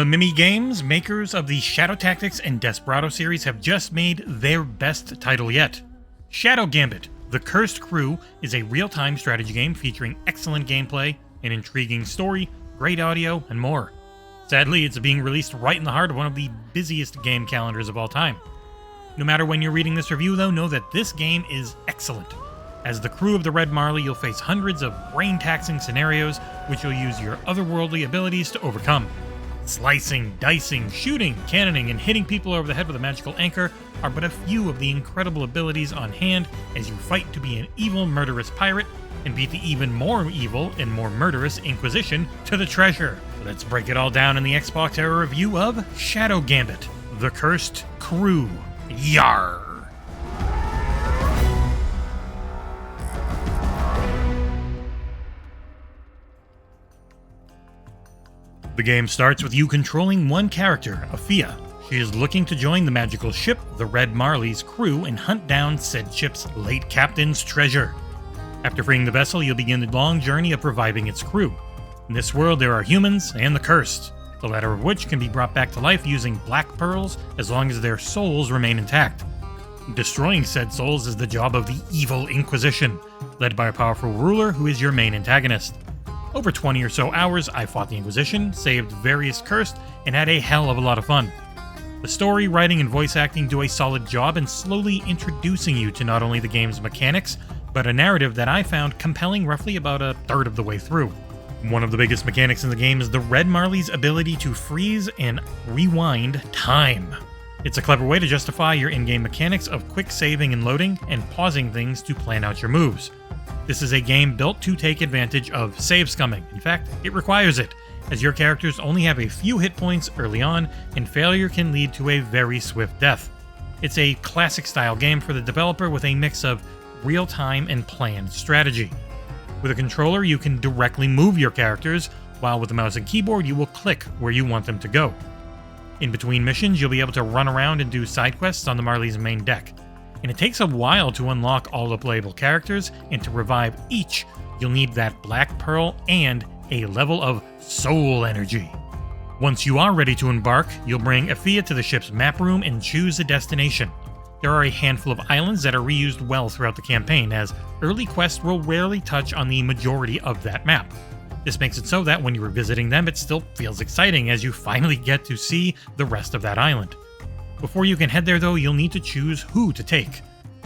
Mimimi Games, makers of the Shadow Tactics and Desperado series, have just made their best title yet. Shadow Gambit, The Cursed Crew, is a real-time strategy game featuring excellent gameplay, an intriguing story, great audio, and more. Sadly, it's being released right in the heart of one of the busiest game calendars of all time. No matter when you're reading this review, though, know that this game is excellent. As the crew of the Red Marley, you'll face hundreds of brain-taxing scenarios, which you'll use your otherworldly abilities to overcome. Slicing, dicing, shooting, cannoning, and hitting people over the head with a magical anchor are but a few of the incredible abilities on hand as you fight to be an evil, murderous pirate and beat the even more evil and more murderous Inquisition to the treasure. Let's break it all down in the XboxEra review of Shadow Gambit, The Cursed Crew. Yarr! The game starts with you controlling one character, Afia. She is looking to join the magical ship, the Red Marley's crew, and hunt down said ship's late captain's treasure. After freeing the vessel, you'll begin the long journey of reviving its crew. In this world, there are humans and the cursed, the latter of which can be brought back to life using black pearls as long as their souls remain intact. Destroying said souls is the job of the evil Inquisition, led by a powerful ruler who is your main antagonist. Over 20 or so hours, I fought the Inquisition, saved various cursed, and had a hell of a lot of fun. The story, writing, and voice acting do a solid job in slowly introducing you to not only the game's mechanics, but a narrative that I found compelling roughly about a third of the way through. One of the biggest mechanics in the game is the Red Marley's ability to freeze and rewind time. It's a clever way to justify your in-game mechanics of quick saving and loading, and pausing things to plan out your moves. This is a game built to take advantage of save scumming. In fact, it requires it, as your characters only have a few hit points early on, and failure can lead to a very swift death. It's a classic-style game for the developer with a mix of real-time and planned strategy. With a controller, you can directly move your characters, while with the mouse and keyboard, you will click where you want them to go. In between missions, you'll be able to run around and do side quests on the Marley's main deck. And it takes a while to unlock all the playable characters, and to revive each, you'll need that black pearl and a level of soul energy. Once you are ready to embark, you'll bring Afia to the ship's map room and choose a destination. There are a handful of islands that are reused well throughout the campaign, as early quests will rarely touch on the majority of that map. This makes it so that when you are visiting them, it still feels exciting as you finally get to see the rest of that island. Before you can head there, though, you'll need to choose who to take.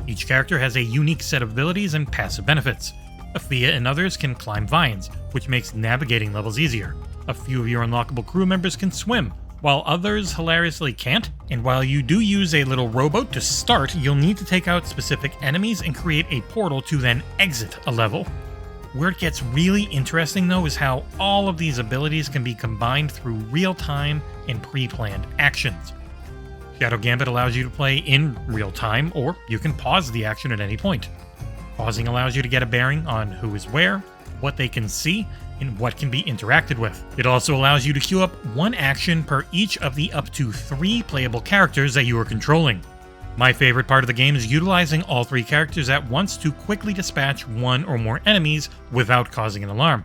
Each character has a unique set of abilities and passive benefits. Afia and others can climb vines, which makes navigating levels easier. A few of your unlockable crew members can swim, while others hilariously can't. And while you do use a little rowboat to start, you'll need to take out specific enemies and create a portal to then exit a level. Where it gets really interesting, though, is how all of these abilities can be combined through real-time and pre-planned actions. Shadow Gambit allows you to play in real time, or you can pause the action at any point. Pausing allows you to get a bearing on who is where, what they can see, and what can be interacted with. It also allows you to queue up one action per each of the up to 3 playable characters that you are controlling. My favorite part of the game is utilizing all 3 characters at once to quickly dispatch one or more enemies without causing an alarm.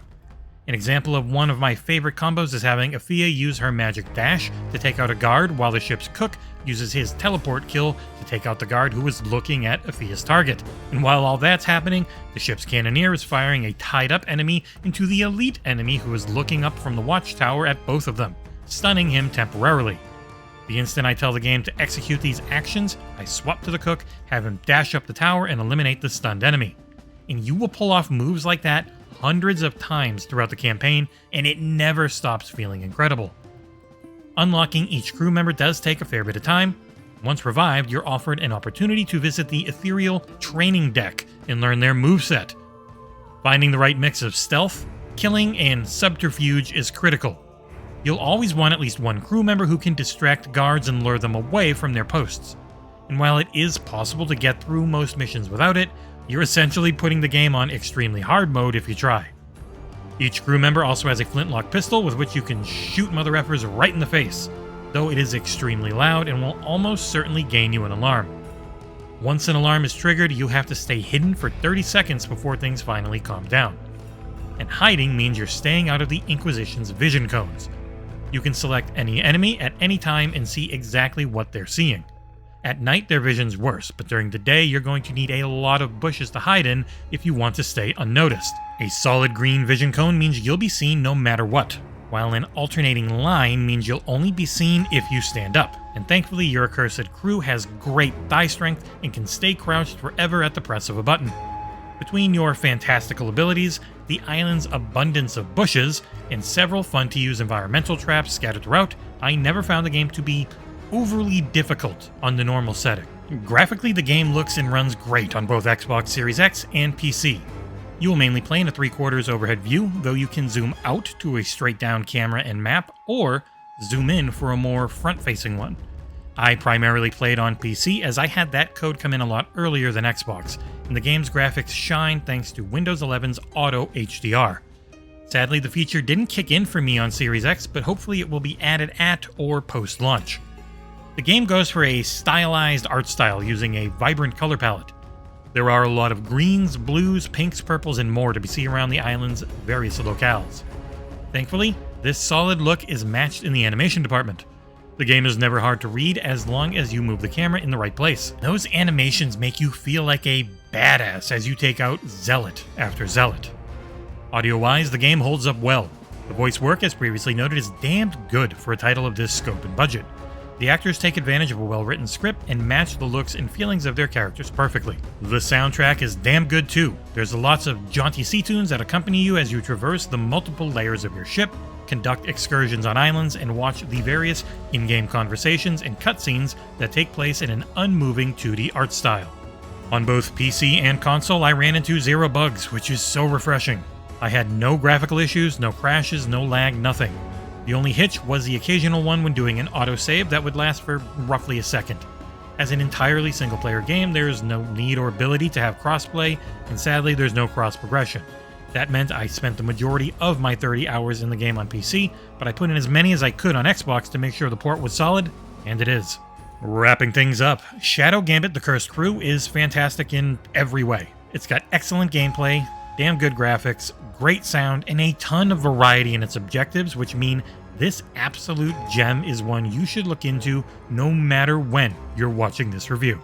An example of one of my favorite combos is having Afia use her magic dash to take out a guard, while the ship's cook uses his teleport kill to take out the guard who is looking at Afia's target. And while all that's happening, the ship's cannoneer is firing a tied-up enemy into the elite enemy who is looking up from the watchtower at both of them, stunning him temporarily. The instant I tell the game to execute these actions, I swap to the cook, have him dash up the tower, and eliminate the stunned enemy. And you will pull off moves like that hundreds of times throughout the campaign, and it never stops feeling incredible. Unlocking each crew member does take a fair bit of time. Once revived, you're offered an opportunity to visit the ethereal training deck and learn their moveset. Finding the right mix of stealth, killing, and subterfuge is critical. You'll always want at least one crew member who can distract guards and lure them away from their posts. And while it is possible to get through most missions without it, you're essentially putting the game on extremely hard mode if you try. Each crew member also has a flintlock pistol with which you can shoot mother effers right in the face, though it is extremely loud and will almost certainly gain you an alarm. Once an alarm is triggered, you have to stay hidden for 30 seconds before things finally calm down. And hiding means you're staying out of the Inquisition's vision cones. You can select any enemy at any time and see exactly what they're seeing. At night, their vision's worse, but during the day, you're going to need a lot of bushes to hide in if you want to stay unnoticed. A solid green vision cone means you'll be seen no matter what, while an alternating line means you'll only be seen if you stand up. And thankfully, your accursed crew has great thigh strength and can stay crouched forever at the press of a button. Between your fantastical abilities, the island's abundance of bushes, and several fun-to-use environmental traps scattered throughout, I never found the game to be overly difficult on the normal setting. Graphically, the game looks and runs great on both Xbox Series X and PC. You will mainly play in a 3/4 overhead view, though you can zoom out to a straight-down camera and map, or zoom in for a more front-facing one. I primarily played on PC as I had that code come in a lot earlier than Xbox, and the game's graphics shine thanks to Windows 11's Auto HDR. Sadly, the feature didn't kick in for me on Series X, but hopefully it will be added at or post-launch. The game goes for a stylized art style using a vibrant color palette. There are a lot of greens, blues, pinks, purples, and more to be seen around the island's various locales. Thankfully, this solid look is matched in the animation department. The game is never hard to read as long as you move the camera in the right place. Those animations make you feel like a badass as you take out zealot after zealot. Audio-wise, the game holds up well. The voice work, as previously noted, is damned good for a title of this scope and budget. The actors take advantage of a well-written script and match the looks and feelings of their characters perfectly. The soundtrack is damn good too. There's lots of jaunty sea tunes that accompany you as you traverse the multiple layers of your ship, conduct excursions on islands, and watch the various in-game conversations and cutscenes that take place in an unmoving 2D art style. On both PC and console, I ran into 0 bugs, which is so refreshing. I had no graphical issues, no crashes, no lag, nothing. The only hitch was the occasional one when doing an autosave that would last for roughly a second. As an entirely single-player game, there's no need or ability to have crossplay, and sadly there's no cross-progression. That meant I spent the majority of my 30 hours in the game on PC, but I put in as many as I could on Xbox to make sure the port was solid, and it is. Wrapping things up, Shadow Gambit: The Cursed Crew is fantastic in every way. It's got excellent gameplay, damn good graphics, great sound, and a ton of variety in its objectives, which mean this absolute gem is one you should look into no matter when you're watching this review.